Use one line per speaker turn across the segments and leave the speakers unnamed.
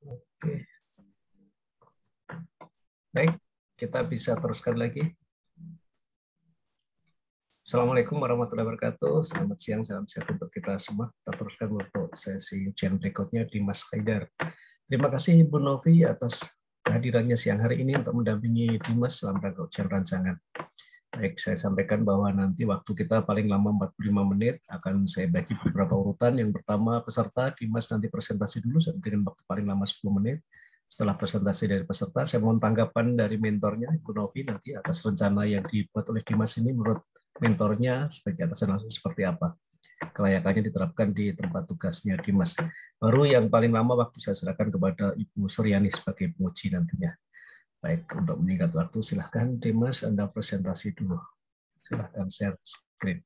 Oke. Baik, kita bisa teruskan lagi. Assalamualaikum warahmatullahi wabarakatuh. Selamat siang, salam sehat untuk kita semua. Kita teruskan untuk sesi ujian berikutnya di Mas Haidar. Terima kasih Ibu Novi atas kehadirannya siang hari ini untuk mendampingi Dimas dalam rangka ujian rancangan. Baik, saya sampaikan bahwa nanti waktu kita paling lama 45 menit, akan saya bagi beberapa urutan. Yang pertama peserta, Dimas nanti presentasi dulu dengan waktu paling lama 10 menit. Setelah presentasi dari peserta, saya mohon tanggapan dari mentornya, Ibu Novi, nanti atas rencana yang dibuat oleh Dimas ini menurut mentornya sebagai atasan langsung seperti apa. Kelayakannya diterapkan di tempat tugasnya Dimas. Baru yang paling lama waktu saya serahkan kepada Ibu Suryani sebagai penguji nantinya. Baik, untuk meningkat waktu, silahkan Dimas, Anda presentasi dulu. Silahkan share screen.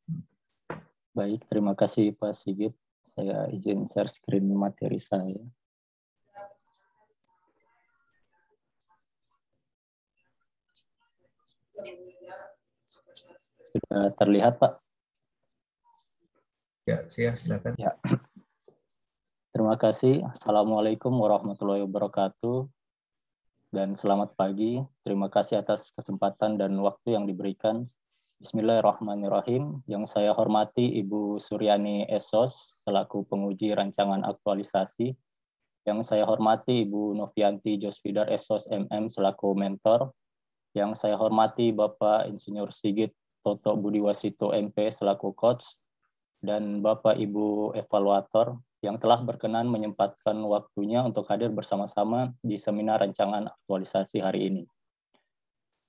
Baik, terima kasih Pak Sigit. Saya izin share screen materi saya. Sudah terlihat, Pak?
Ya, silakan.
Ya. Terima kasih. Assalamualaikum warahmatullahi wabarakatuh. Dan selamat pagi. Terima kasih atas kesempatan dan waktu yang diberikan. Bismillahirrahmanirrahim. Yang saya hormati Ibu Suryani Esos selaku penguji rancangan aktualisasi. Yang saya hormati Ibu Novianti Josvidar Esos MM selaku mentor. Yang saya hormati Bapak Insinyur Sigit Toto Budiwasito MP selaku coach, dan Bapak Ibu evaluator yang telah berkenan menyempatkan waktunya untuk hadir bersama-sama di seminar rancangan aktualisasi hari ini.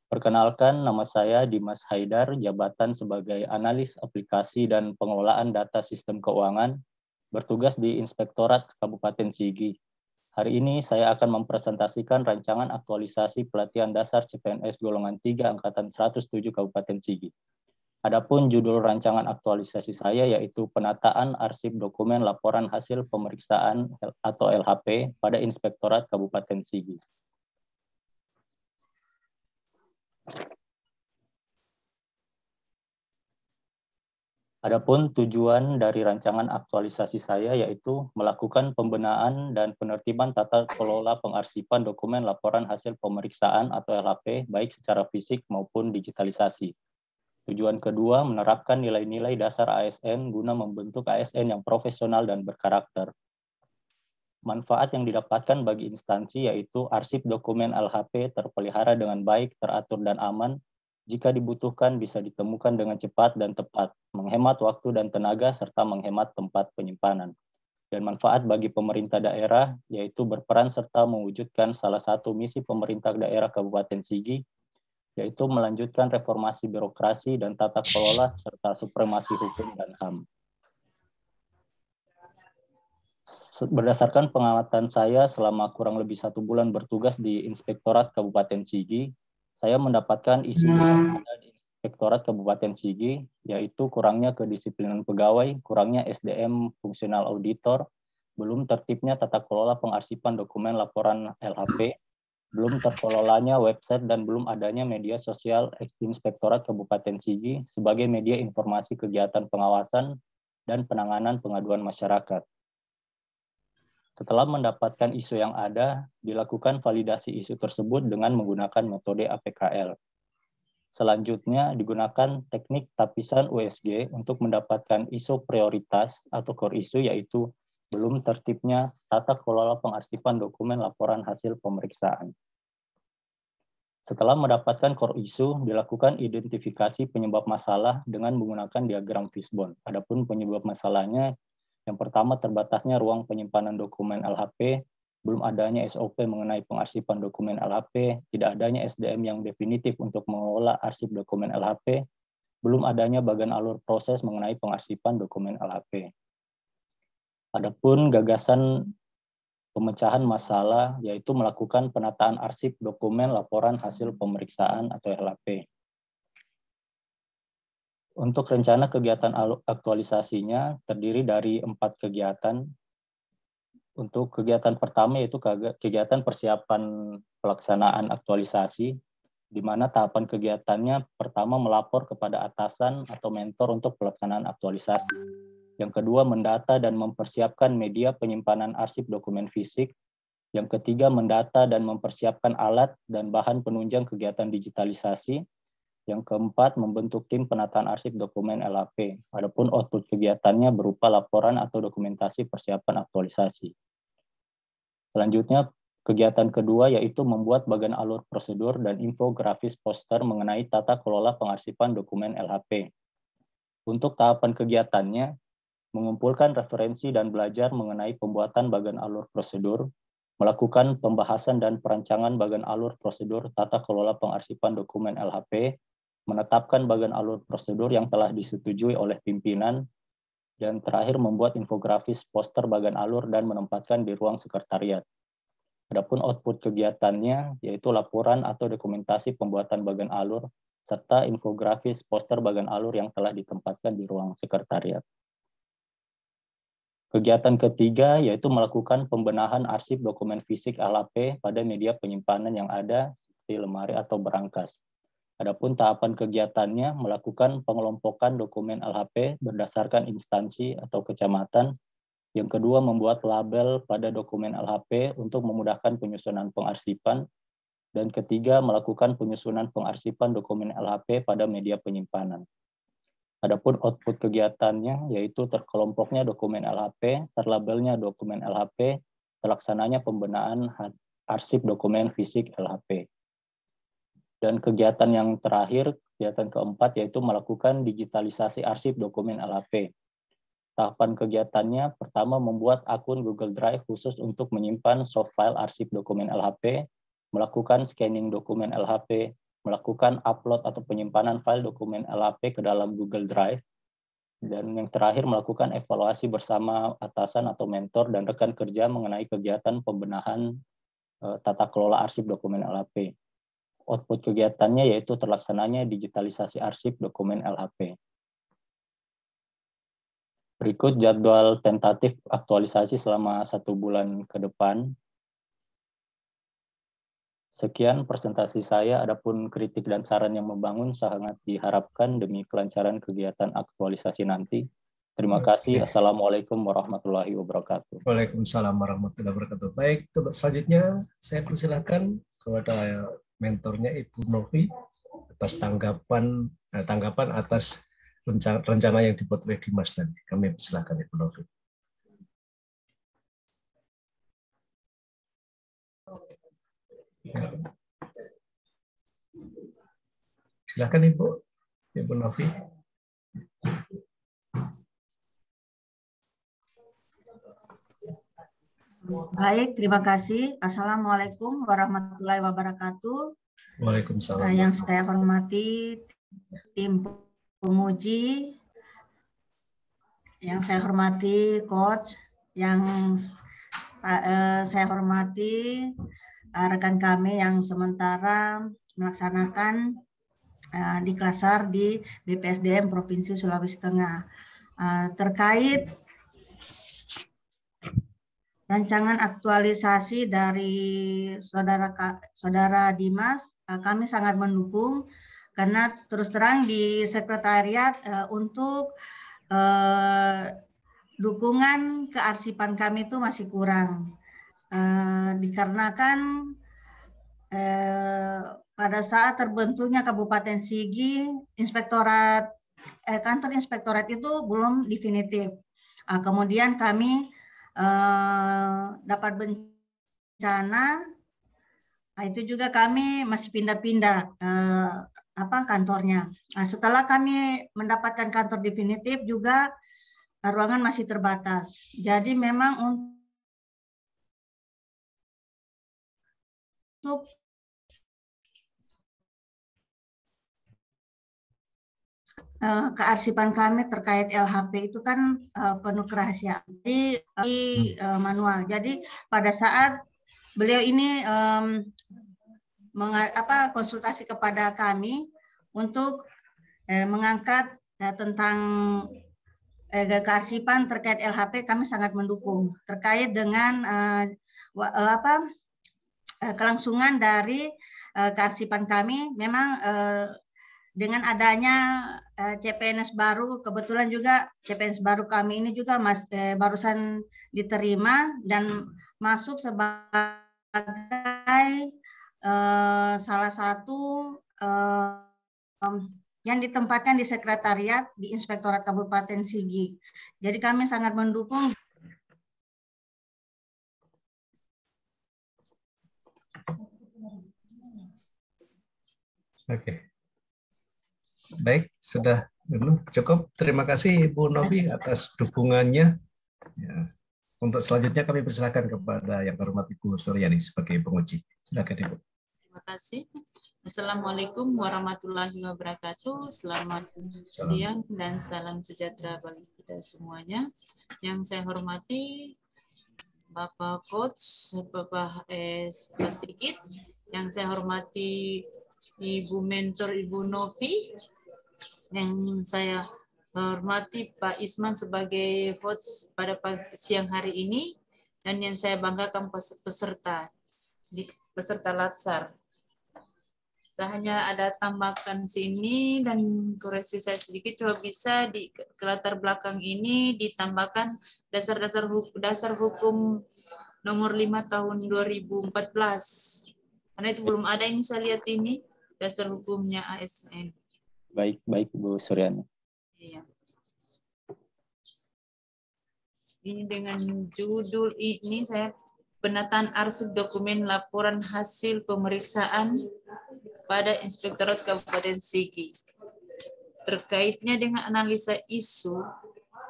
Perkenalkan, nama saya Dimas Haidar, jabatan sebagai analis aplikasi dan pengelolaan data sistem keuangan, bertugas di Inspektorat Kabupaten Sigi. Hari ini saya akan mempresentasikan rancangan aktualisasi pelatihan dasar CPNS golongan 3 angkatan 107 Kabupaten Sigi. Adapun judul rancangan aktualisasi saya yaitu penataan arsip dokumen laporan hasil pemeriksaan atau LHP pada Inspektorat Kabupaten Sigi. Adapun tujuan dari rancangan aktualisasi saya yaitu melakukan pembenahan dan penertiban tata kelola pengarsipan dokumen laporan hasil pemeriksaan atau LHP baik secara fisik maupun digitalisasi. Tujuan kedua, menerapkan nilai-nilai dasar ASN guna membentuk ASN yang profesional dan berkarakter. Manfaat yang didapatkan bagi instansi yaitu arsip dokumen LHP terpelihara dengan baik, teratur dan aman. Jika dibutuhkan bisa ditemukan dengan cepat dan tepat, menghemat waktu dan tenaga, serta menghemat tempat penyimpanan. Dan manfaat bagi pemerintah daerah yaitu berperan serta mewujudkan salah satu misi pemerintah daerah Kabupaten Sigi, yaitu melanjutkan reformasi birokrasi dan tata kelola serta supremasi hukum dan HAM. Berdasarkan pengamatan saya selama kurang lebih 1 bulan bertugas di Inspektorat Kabupaten Sigi, saya mendapatkan isu yang ada di Inspektorat Kabupaten Sigi, yaitu kurangnya kedisiplinan pegawai, kurangnya SDM fungsional auditor, belum tertibnya tata kelola pengarsipan dokumen laporan LHP, belum terkelolanya website dan belum adanya media sosial Inspektorat Kabupaten Sigi sebagai media informasi kegiatan pengawasan dan penanganan pengaduan masyarakat. Setelah mendapatkan isu yang ada, dilakukan validasi isu tersebut dengan menggunakan metode APKL. Selanjutnya digunakan teknik tapisan USG untuk mendapatkan isu prioritas atau core isu yaitu belum tertibnya tata kelola pengarsipan dokumen laporan hasil pemeriksaan. Setelah mendapatkan core isu, dilakukan identifikasi penyebab masalah dengan menggunakan diagram fishbone. Adapun penyebab masalahnya, yang pertama terbatasnya ruang penyimpanan dokumen LHP, belum adanya SOP mengenai pengarsipan dokumen LHP, tidak adanya SDM yang definitif untuk mengelola arsip dokumen LHP, belum adanya bagan alur proses mengenai pengarsipan dokumen LHP. Adapun gagasan pemecahan masalah yaitu melakukan penataan arsip dokumen laporan hasil pemeriksaan atau LHP. Untuk rencana kegiatan aktualisasinya terdiri dari 4 kegiatan. Untuk kegiatan pertama yaitu kegiatan persiapan pelaksanaan aktualisasi, di mana tahapan kegiatannya pertama melapor kepada atasan atau mentor untuk pelaksanaan aktualisasi. Yang kedua, mendata dan mempersiapkan media penyimpanan arsip dokumen fisik. Yang ketiga, mendata dan mempersiapkan alat dan bahan penunjang kegiatan digitalisasi. Yang keempat, membentuk tim penataan arsip dokumen LHP. Adapun output kegiatannya berupa laporan atau dokumentasi persiapan aktualisasi. Selanjutnya, kegiatan kedua yaitu membuat bagan alur prosedur dan infografis poster mengenai tata kelola pengarsipan dokumen LHP. Untuk tahapan kegiatannya, mengumpulkan referensi dan belajar mengenai pembuatan bagan alur prosedur, melakukan pembahasan dan perancangan bagan alur prosedur tata kelola pengarsipan dokumen LHP, menetapkan bagan alur prosedur yang telah disetujui oleh pimpinan, dan terakhir membuat infografis poster bagan alur dan menempatkan di ruang sekretariat. Adapun output kegiatannya yaitu laporan atau dokumentasi pembuatan bagan alur serta infografis poster bagan alur yang telah ditempatkan di ruang sekretariat. Kegiatan ketiga yaitu melakukan pembenahan arsip dokumen fisik LHP pada media penyimpanan yang ada seperti lemari atau berangkas. Adapun tahapan kegiatannya melakukan pengelompokan dokumen LHP berdasarkan instansi atau kecamatan. Yang kedua, membuat label pada dokumen LHP untuk memudahkan penyusunan pengarsipan. Dan ketiga, melakukan penyusunan pengarsipan dokumen LHP pada media penyimpanan. Adapun output kegiatannya yaitu terkelompoknya dokumen LHP, terlabelnya dokumen LHP, terlaksananya pembenahan arsip dokumen fisik LHP. Dan kegiatan yang terakhir, kegiatan keempat yaitu melakukan digitalisasi arsip dokumen LHP. Tahapan kegiatannya pertama membuat akun Google Drive khusus untuk menyimpan soft file arsip dokumen LHP, melakukan scanning dokumen LHP, melakukan upload atau penyimpanan file dokumen LHP ke dalam Google Drive, dan yang terakhir melakukan evaluasi bersama atasan atau mentor dan rekan kerja mengenai kegiatan pembenahan tata kelola arsip dokumen LHP. Output kegiatannya yaitu terlaksananya digitalisasi arsip dokumen LHP. Berikut jadwal tentatif aktualisasi selama 1 bulan ke depan. Sekian presentasi saya, adapun kritik dan saran yang membangun sangat diharapkan demi kelancaran kegiatan aktualisasi nanti. Terima kasih. Assalamualaikum warahmatullahi wabarakatuh.
Waalaikumsalam warahmatullahi wabarakatuh. Baik, untuk selanjutnya saya persilakan kepada mentornya Ibu Novi atas tanggapan atas rencana yang dibuat oleh Dimas tadi. Kami persilakan Ibu Novi. Silakan Ibu Novi.
Baik, terima kasih. Assalamualaikum warahmatullahi wabarakatuh.
Waalaikumsalam.
Yang saya hormati tim penguji, yang saya hormati coach, yang saya hormati rekan kami yang sementara melaksanakan di Klasar di BPSDM Provinsi Sulawesi Tengah terkait rancangan aktualisasi dari saudara Dimas. Kami sangat mendukung karena terus terang di sekretariat untuk dukungan kearsipan kami itu masih kurang. Dikarenakan pada saat terbentuknya Kabupaten Sigi, kantor inspektorat itu belum definitif. Kemudian kami dapat bencana, itu juga kami masih pindah-pindah kantornya. Setelah kami mendapatkan kantor definitif juga ruangan masih terbatas. Jadi memang untuk kearsipan kami terkait LHP itu kan penuh kerahasiaan di manual. Jadi pada saat beliau ini konsultasi kepada kami untuk mengangkat tentang kearsipan terkait LHP, kami sangat mendukung terkait dengan kelangsungan dari kearsipan kami. Memang dengan adanya CPNS baru, kebetulan juga CPNS baru kami ini juga barusan diterima dan masuk sebagai salah satu yang ditempatkan di sekretariat di Inspektorat Kabupaten Sigi. Jadi kami sangat mendukung.
Oke. Baik, sudah cukup. Terima kasih Ibu Novi atas dukungannya. Ya. Untuk selanjutnya kami persilakan kepada yang terhormat Ibu Suryani sebagai penguji. Silakan Ibu.
Terima kasih. Assalamualaikum warahmatullahi wabarakatuh. Selamat siang dan salam sejahtera bagi kita semuanya. Yang saya hormati Bapak Coach, Bapak Sigit, yang saya hormati Ibu Mentor Ibu Novi, yang saya hormati Pak Isman sebagai host pada siang hari ini, dan yang saya banggakan peserta Latsar. Saya hanya ada tambahkan sini dan koreksi saya sedikit, kalau bisa di latar belakang ini ditambahkan dasar hukum nomor 5 tahun 2014. Karena itu belum ada, ini saya lihat ini dasar hukumnya ASN.
Baik Bu Suryani.
Iya. Ini dengan judul ini saya penataan arsip dokumen laporan hasil pemeriksaan pada Inspektorat Kabupaten Sigi. Terkaitnya dengan analisa isu,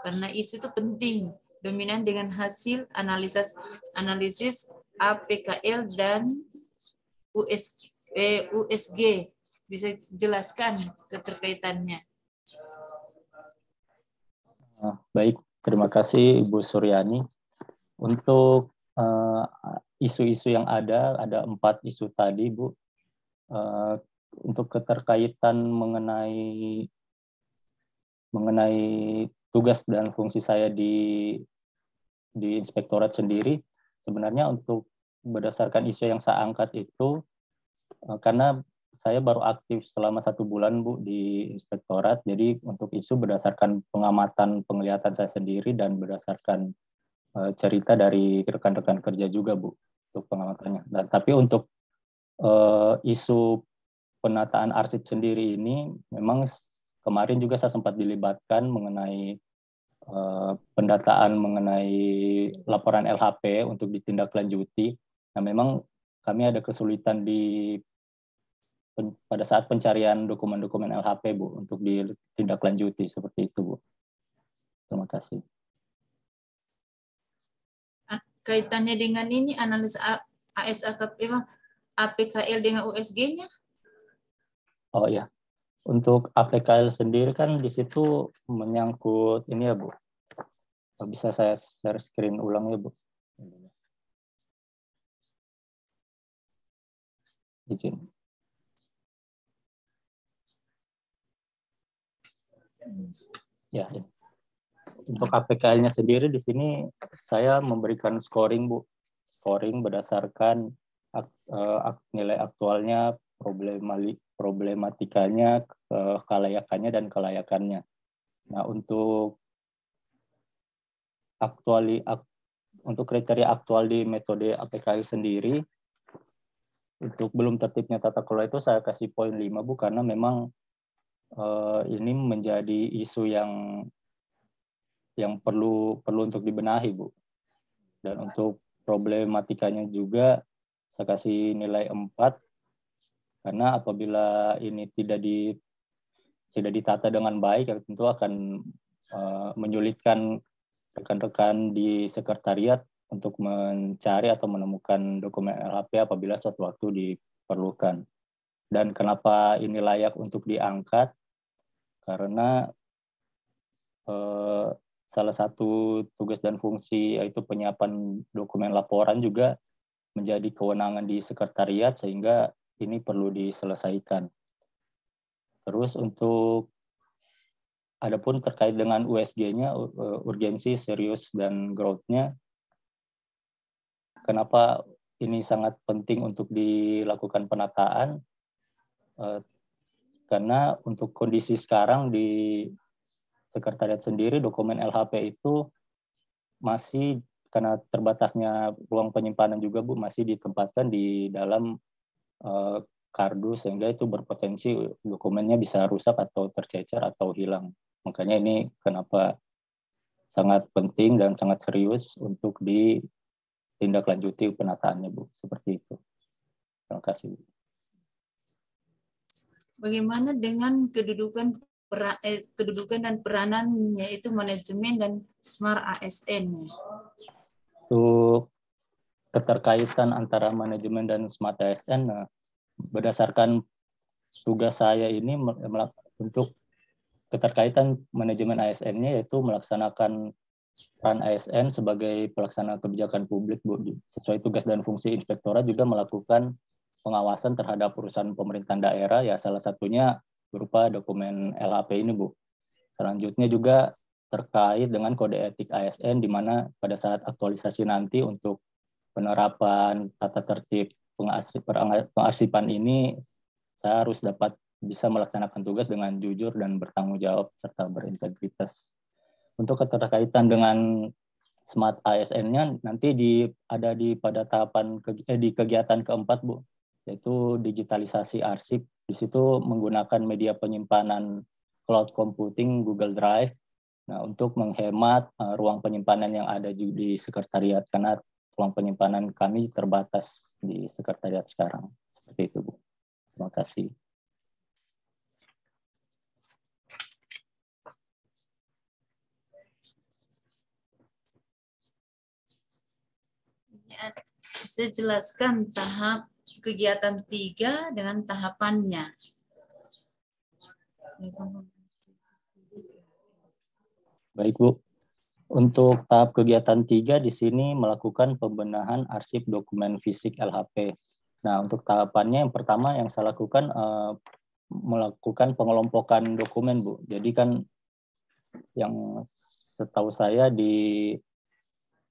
karena isu itu penting, dominan dengan hasil analisis APKL dan USG. Bisa jelaskan keterkaitannya?
Baik, terima kasih Ibu Suryani. Untuk isu-isu yang ada 4 isu tadi, Bu. Untuk keterkaitan mengenai tugas dan fungsi saya di Inspektorat sendiri, sebenarnya untuk berdasarkan isu yang saya angkat itu, karena saya baru aktif selama 1 bulan Bu di Inspektorat, jadi untuk isu berdasarkan pengamatan penglihatan saya sendiri dan berdasarkan cerita dari rekan-rekan kerja juga Bu untuk pengamatannya. Dan tapi untuk isu penataan arsip sendiri ini memang kemarin juga saya sempat dilibatkan mengenai pendataan mengenai laporan LHP untuk ditindaklanjuti. Nah memang kami ada kesulitan pada saat pencarian dokumen-dokumen LHP Bu untuk ditindaklanjuti seperti itu Bu. Terima kasih.
Kaitannya dengan ini analis APKL dengan USG-nya?
Oh ya, untuk APKL sendiri kan di situ menyangkut ini ya Bu. Bisa saya share screen ulang ya Bu. Izin. Ya. Untuk APKL-nya sendiri di sini saya memberikan scoring Bu. Scoring berdasarkan nilai aktualnya, problematikanya, kelayakannya dan kelayakannya. Nah, untuk kriteria aktual di metode APKL sendiri, untuk belum tertibnya tata kelola itu saya kasih poin 5 Bu, karena memang ini menjadi isu yang perlu untuk dibenahi Bu. Dan untuk problematikanya juga saya kasih nilai 4, karena apabila ini tidak ditata dengan baik, ya tentu akan menyulitkan rekan-rekan di sekretariat untuk mencari atau menemukan dokumen LHP apabila suatu waktu diperlukan. Dan kenapa ini layak untuk diangkat? Karena salah satu tugas dan fungsi yaitu penyiapan dokumen laporan juga menjadi kewenangan di sekretariat, sehingga ini perlu diselesaikan. Terus untuk adapun terkait dengan USG-nya, urgensi, serius, dan growth-nya, kenapa ini sangat penting untuk dilakukan penataan? Karena untuk kondisi sekarang di sekretariat sendiri, dokumen LHP itu masih karena terbatasnya ruang penyimpanan juga Bu, masih ditempatkan di dalam kardus, sehingga itu berpotensi dokumennya bisa rusak atau tercecer atau hilang. Makanya ini kenapa sangat penting dan sangat serius untuk ditindaklanjuti penataannya Bu, seperti itu. Terima kasih.
Bagaimana dengan kedudukan dan peranan, yaitu manajemen dan Smart ASN?
Untuk keterkaitan antara manajemen dan Smart ASN, berdasarkan tugas saya ini untuk keterkaitan manajemen ASN-nya, yaitu melaksanakan peran ASN sebagai pelaksana kebijakan publik Bu. Sesuai tugas dan fungsi inspektorat juga melakukan pengawasan terhadap urusan pemerintahan daerah, ya salah satunya berupa dokumen LHP ini Bu. Selanjutnya juga terkait dengan kode etik ASN, di mana pada saat aktualisasi nanti untuk penerapan tata tertib pengarsipan ini, saya harus dapat bisa melaksanakan tugas dengan jujur dan bertanggung jawab serta berintegritas. Untuk keterkaitan dengan Smart ASN-nya nanti ada pada tahapan di kegiatan keempat Bu, yaitu digitalisasi arsip. Di situ menggunakan media penyimpanan cloud computing Google Drive. Nah, untuk menghemat ruang penyimpanan yang ada di sekretariat, karena ruang penyimpanan kami terbatas di sekretariat sekarang. Seperti itu Bu. Terima kasih.
Saya jelaskan tahap kegiatan 3 dengan tahapannya.
Baik Bu. Untuk tahap kegiatan 3 di sini melakukan pembenahan arsip dokumen fisik LHP. Nah, untuk tahapannya yang pertama yang saya lakukan melakukan pengelompokan dokumen Bu. Jadi kan yang setahu saya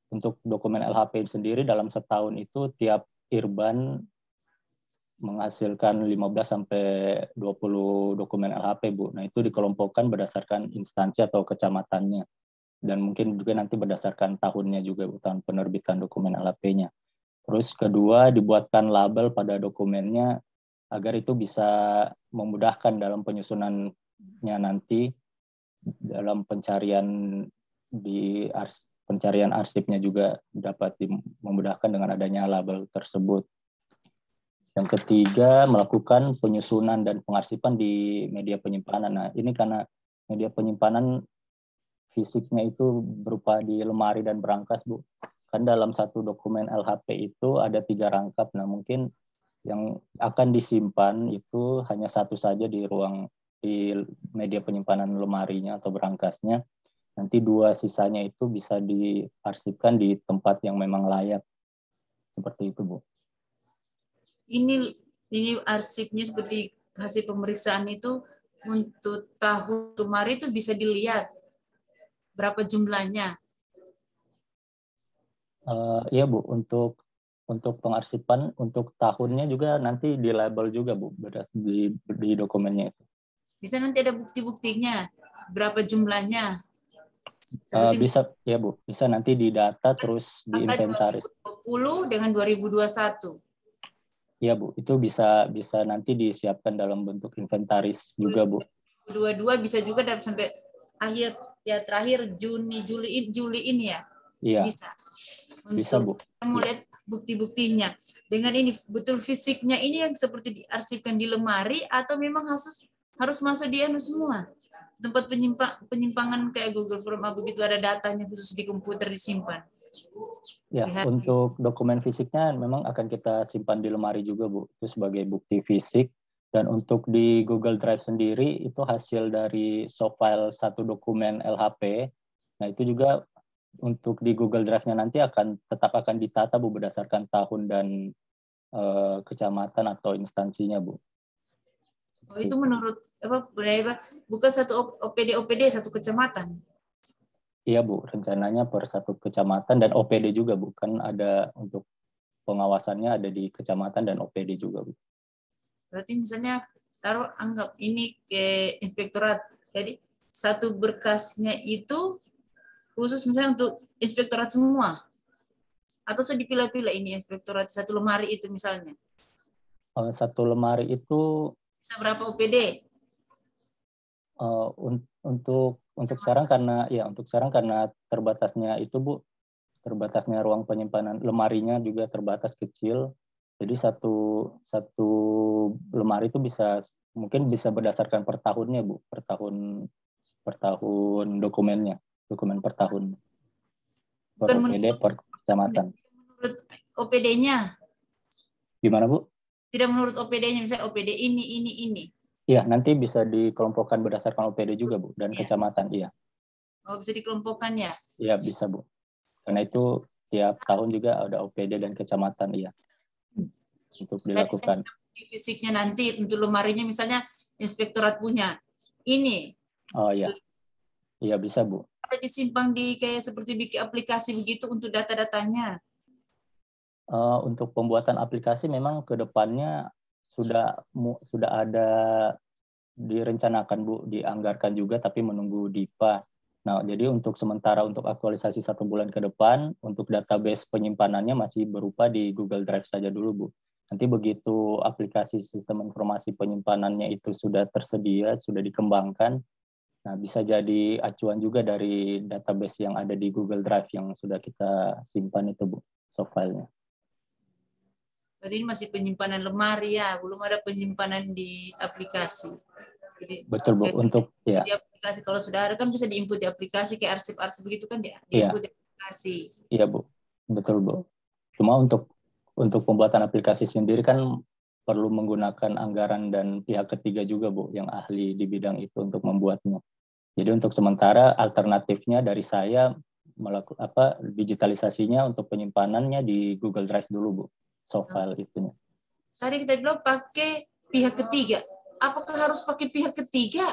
untuk dokumen LHP sendiri dalam setahun itu tiap irban menghasilkan 15 sampai 20 dokumen LHP Bu. Nah, itu dikelompokkan berdasarkan instansi atau kecamatannya. Dan mungkin juga nanti berdasarkan tahunnya juga, tahun penerbitan dokumen LHP-nya. Terus kedua, dibuatkan label pada dokumennya agar itu bisa memudahkan dalam penyusunannya nanti, dalam pencarian pencarian arsipnya juga dapat memudahkan dengan adanya label tersebut. Yang ketiga, melakukan penyusunan dan pengarsipan di media penyimpanan. Nah, ini karena media penyimpanan fisiknya itu berupa di lemari dan berangkas Bu. Kan dalam satu dokumen LHP itu ada 3 rangkap. Nah, mungkin yang akan disimpan itu hanya satu saja di media penyimpanan lemarinya atau berangkasnya. Nanti 2 sisanya itu bisa diarsipkan di tempat yang memang layak. Seperti itu Bu.
Ini arsipnya seperti hasil pemeriksaan itu untuk tahun kemarin itu bisa dilihat berapa jumlahnya?
Iya Bu, untuk pengarsipan untuk tahunnya juga nanti di label juga Bu, di dokumennya itu.
Bisa nanti ada bukti-buktinya berapa jumlahnya?
Bisa ya Bu, bisa nanti didata terus diinventaris.
2020 dengan 2021.
Iya Bu, itu bisa nanti disiapkan dalam bentuk inventaris juga Bu.
22 bisa juga sampai akhir ya, terakhir Juli ini ya.
Iya. Bisa Bu.
Kita mau lihat bukti-buktinya. Dengan ini betul fisiknya ini yang seperti diarsipkan di lemari atau memang harus masuk di semua tempat penyimpangan kayak Google Form begitu ada datanya khusus di komputer disimpan.
Ya, untuk dokumen fisiknya memang akan kita simpan di lemari juga Bu, itu sebagai bukti fisik. Dan untuk di Google Drive sendiri itu hasil dari soft file satu dokumen LHP. Nah, itu juga untuk di Google Drive-nya nanti tetap akan ditata Bu berdasarkan tahun dan kecamatan atau instansinya Bu.
Oh, itu menurut bukan satu OPD satu kecamatan.
Iya Bu, rencananya per satu kecamatan dan OPD juga Bu, kan ada untuk pengawasannya ada di kecamatan dan OPD juga Bu.
Berarti misalnya anggap ini ke inspektorat, jadi satu berkasnya itu khusus misalnya untuk inspektorat semua. Atau sudah dipilah-pilah ini inspektorat satu lemari itu misalnya?
Satu lemari itu
Bisa berapa OPD?
Untuk sekarang karena terbatasnya itu Bu, terbatasnya ruang penyimpanan lemarinya juga terbatas kecil. Jadi satu lemari itu mungkin bisa berdasarkan per tahunnya Bu, per tahun dokumennya, dokumen per tahun. Per OPD per kecamatan.
Menurut OPD-nya?
Gimana Bu?
Tidak menurut OPD-nya, misalnya OPD ini.
Iya, nanti bisa dikelompokkan berdasarkan OPD juga Bu, dan kecamatan, iya.
Oh, bisa dikelompokkan ya?
Iya, bisa Bu. Karena itu tiap tahun juga ada OPD dan kecamatan, iya. Untuk dilakukan.
Di fisiknya nanti untuk lemarinya misalnya inspektorat punya ini.
Oh iya. Iya bisa Bu.
Ada disimpan di kayak seperti bikin aplikasi begitu untuk data-datanya.
Untuk pembuatan aplikasi memang ke depannya sudah ada direncanakan Bu, dianggarkan juga tapi menunggu DIPA. Nah, jadi untuk sementara untuk aktualisasi 1 bulan ke depan, untuk database penyimpanannya masih berupa di Google Drive saja dulu Bu. Nanti begitu aplikasi sistem informasi penyimpanannya itu sudah tersedia, sudah dikembangkan, nah bisa jadi acuan juga dari database yang ada di Google Drive yang sudah kita simpan itu Bu, soft file-nya.
Berarti ini masih penyimpanan lemari ya, belum ada penyimpanan di aplikasi. Jadi,
betul Bu, untuk ya.
Di aplikasi kalau sudah ada kan bisa diinput di aplikasi kayak arsip-arsip begitu kan diinput di aplikasi.
Iya Bu, betul Bu. Cuma untuk pembuatan aplikasi sendiri kan perlu menggunakan anggaran dan pihak ketiga juga Bu, yang ahli di bidang itu untuk membuatnya. Jadi untuk sementara alternatifnya dari saya digitalisasinya untuk penyimpanannya di Google Drive dulu Bu, soft file itunya.
Tadi kita bilang pakai pihak ketiga. Apakah harus pakai pihak ketiga?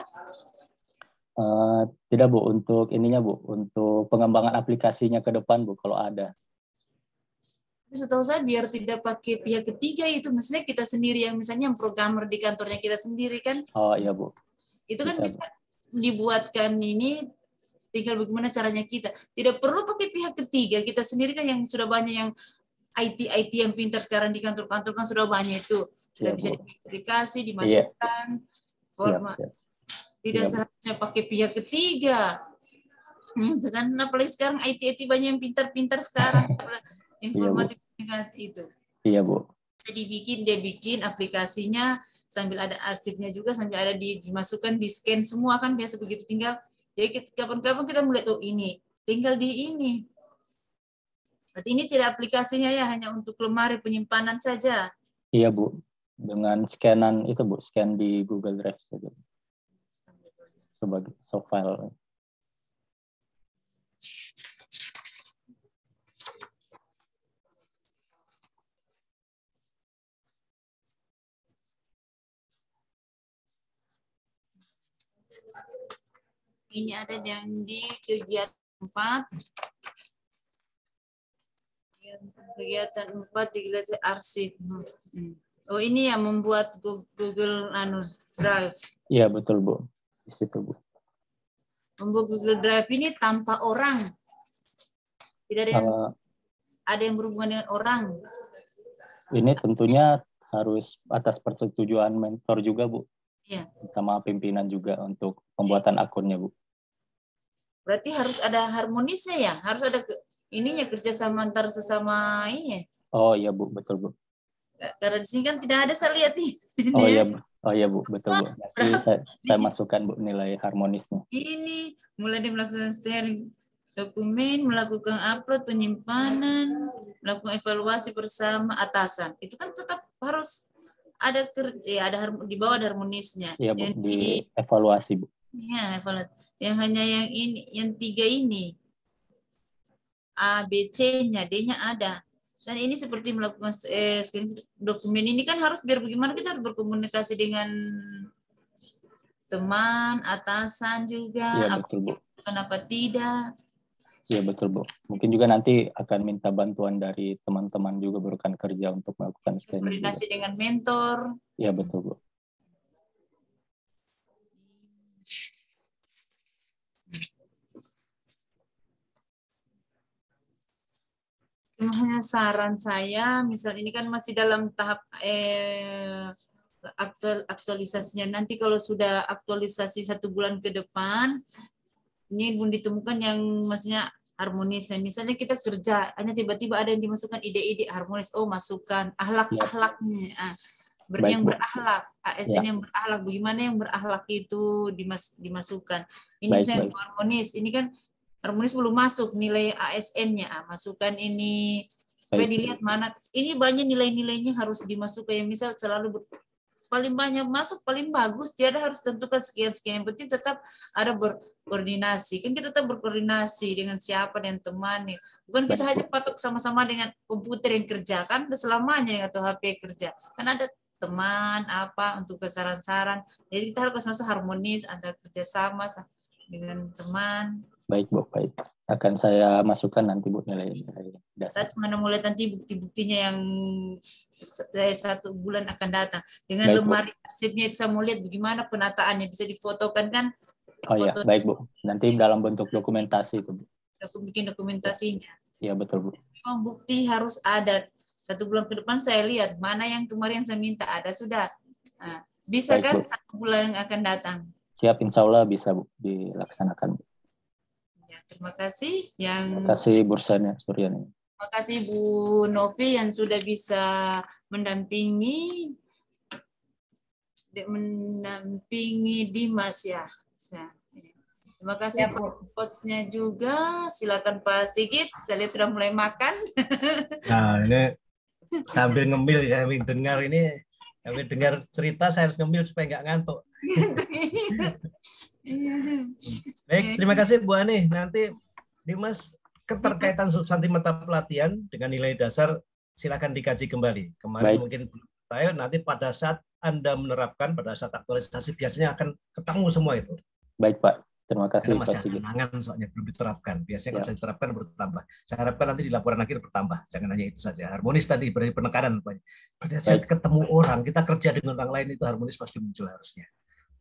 Tidak Bu, untuk ininya Bu, untuk pengembangan aplikasinya ke depan Bu, kalau ada.
Setahu saya biar tidak pakai pihak ketiga itu, maksudnya kita sendiri yang misalnya programmer di kantornya kita sendiri kan?
Oh iya Bu.
Itu kan bisa dibuatkan ini, tinggal bagaimana caranya kita. Tidak perlu pakai pihak ketiga, kita sendiri kan yang sudah banyak yang IT yang pintar sekarang di kantor-kantor kan sudah banyak itu. Sudah bisa diaplikasi, dimasukkan, format. Tidak seharusnya pakai pihak ketiga. Itu kan apalagi sekarang IT banyak yang pintar-pintar sekarang. Informatik itu.
Iya Bu.
Jadi dia bikin aplikasinya sambil ada arsipnya juga, sambil ada dimasukkan di scan semua kan biasa begitu, tinggal jadi kapan-kapan kita melihat oh ini tinggal di ini. Berarti ini tidak aplikasinya ya, hanya untuk lemari penyimpanan saja.
Iya Bu, dengan scanan itu Bu, scan di Google Drive saja sebagai soft file.
Ini ada yang di kegiatan 4. Kegiatan 4 di arsip. Oh ini yang membuat Google Drive.
Iya betul Bu, di situ Bu.
Membuat Google Drive ini tanpa orang. Tidak ada yang berhubungan dengan orang.
Ini tentunya harus atas persetujuan mentor juga Bu.
Iya.
Sama pimpinan juga untuk pembuatan akunnya Bu.
Berarti harus ada harmonisnya ya, harus ada ininya kerjasama antar sesama ini.
Oh iya Bu, betul Bu.
Karena di sini kan tidak ada saya lihat nih.
Oh iya Bu, betul Bu. Nanti saya masukkan Bu nilai harmonisnya.
Ini mulai dari melaksanakan steering dokumen, melakukan upload, penyimpanan, melakukan evaluasi bersama atasan. Itu kan tetap harus ada di bawah ada harmonisnya.
Iya Bu, di evaluasi Bu.
Iya, evaluasi. Yang hanya yang ini, yang 3 ini. A, B, C-nya, D-nya ada. Dan ini seperti melakukan dokumen ini kan harus biar bagaimana kita harus berkomunikasi dengan teman, atasan juga.
Iya betul Bu.
Kenapa tidak?
Iya betul Bu. Mungkin juga nanti akan minta bantuan dari teman-teman juga berekan kerja untuk melakukan scanning.
Koordinasi dengan mentor.
Iya betul Bu.
Hanya saran saya, misal ini kan masih dalam tahap aktualisasinya. Nanti kalau sudah aktualisasi 1 bulan ke depan, ini belum ditemukan yang maksudnya harmonis. Misalnya kita kerja, hanya tiba-tiba ada yang dimasukkan ide-ide harmonis. Oh, masukkan akhlak-akhlaknya. Yang berakhlak, ASN yang berakhlak. Bagaimana yang berakhlak itu dimasukkan. Ini misalnya harmonis. Ini kan harmonis belum masuk nilai ASN-nya. Masukkan ini supaya dilihat mana. Ini banyak nilai-nilainya harus dimasukkan. Yang misal selalu paling banyak masuk, paling bagus. Tiada harus tentukan sekian-sekian. Yang penting tetap ada berkoordinasi. Kan kita tetap berkoordinasi dengan siapa, dengan teman. Bukan kita hanya patok sama-sama dengan komputer yang kerja. Kan selamanya atau HP kerja. Kan ada teman apa untuk saran-saran. Jadi kita harus masuk harmonis antara kerjasama dengan teman.
Baik, Bu, baik. Akan saya masukkan nanti, Bu, nilai-nilai dasar.
Kita mana mulai nanti bukti-buktinya yang 1 bulan akan datang. Dengan baik, lemari arsipnya itu saya mau lihat bagaimana penataannya. Bisa difotokan kan?
Oh iya, baik, Bu. Nanti dalam bentuk dokumentasi itu, Bu.
Aku bikin dokumentasinya.
Iya, betul, Bu.
Memang bukti harus ada. 1 bulan ke depan saya lihat mana yang kemarin saya minta ada sudah. Nah, bisa baik, kan Bu. 1 bulan yang akan datang.
Siap, insya Allah bisa, Bu, dilaksanakan.
Ya, terima kasih.
Terima kasih Bu Suryani.
Terima kasih Bu Novi yang sudah bisa mendampingi Dimas ya. Terima kasih coach-nya juga. Silakan Pak Sigit. Saya lihat sudah mulai makan.
Nah, ini sambil ngemil ya, dengar ini. Sambil dengar cerita saya harus ngemil supaya nggak ngantuk. Baik, terima kasih Bu Ani. Nanti Dimas, keterkaitan substansi mata pelatihan dengan nilai dasar silakan dikaji kembali. Kemarin baik. Mungkin saya nanti pada saat Anda menerapkan, pada saat aktualisasi biasanya akan ketemu semua itu.
Baik Pak, terima kasih.
Karena masih angan soalnya belum diterapkan. Biasanya kalau saya diterapkan bertambah. Saya harapkan nanti di laporan akhir bertambah. Jangan hanya itu saja. Harmonis tadi beri penekanan. Pada saat ketemu orang, kita kerja dengan orang lain itu harmonis pasti muncul harusnya.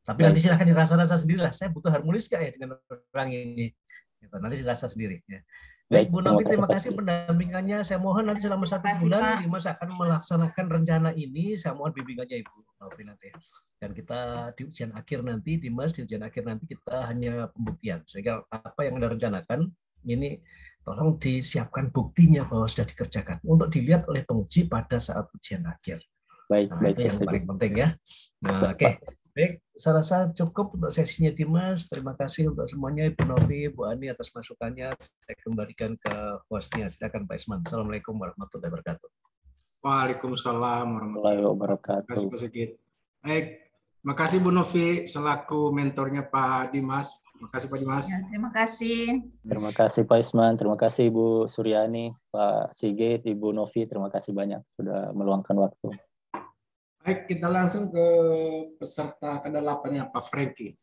Tapi nanti silahkan dirasa-rasa sendirilah. Saya butuh harmonis gak ya dengan orang ini? Gitu. Nanti dirasa sendiri. Ya. Baik, Bu Novi, terima kasih pendampingannya. Saya mohon nanti selama 1 bulan Dimas akan melaksanakan rencana ini. Saya mohon bimbingannya Ibu Novi nanti. Dan kita di ujian akhir nanti, Dimas, di ujian akhir nanti kita hanya pembuktian. Sehingga apa yang Anda rencanakan, ini tolong disiapkan buktinya bahwa sudah dikerjakan. Untuk dilihat oleh penguji pada saat ujian akhir.
Baik,
nah, itu yang paling penting ya. Nah, oke. Baik, saya rasa cukup untuk sesinya Dimas. Terima kasih untuk semuanya, Ibu Novi, Bu Ani atas masukannya. Saya kembalikan ke hostnya. Silakan Pak Isman. Assalamualaikum warahmatullahi wabarakatuh.
Waalaikumsalam warahmatullahi wabarakatuh. Terima kasih Pak Sigit. Baik, terima kasih Bu Novi selaku mentornya Pak Dimas. Terima kasih Pak Dimas.
Ya, terima kasih.
Terima kasih Pak Isman. Terima kasih Ibu Suryani, Pak Sigit, Ibu Novi. Terima kasih banyak sudah meluangkan waktu.
Baik, kita langsung ke peserta ke-8-nya Pak Franky.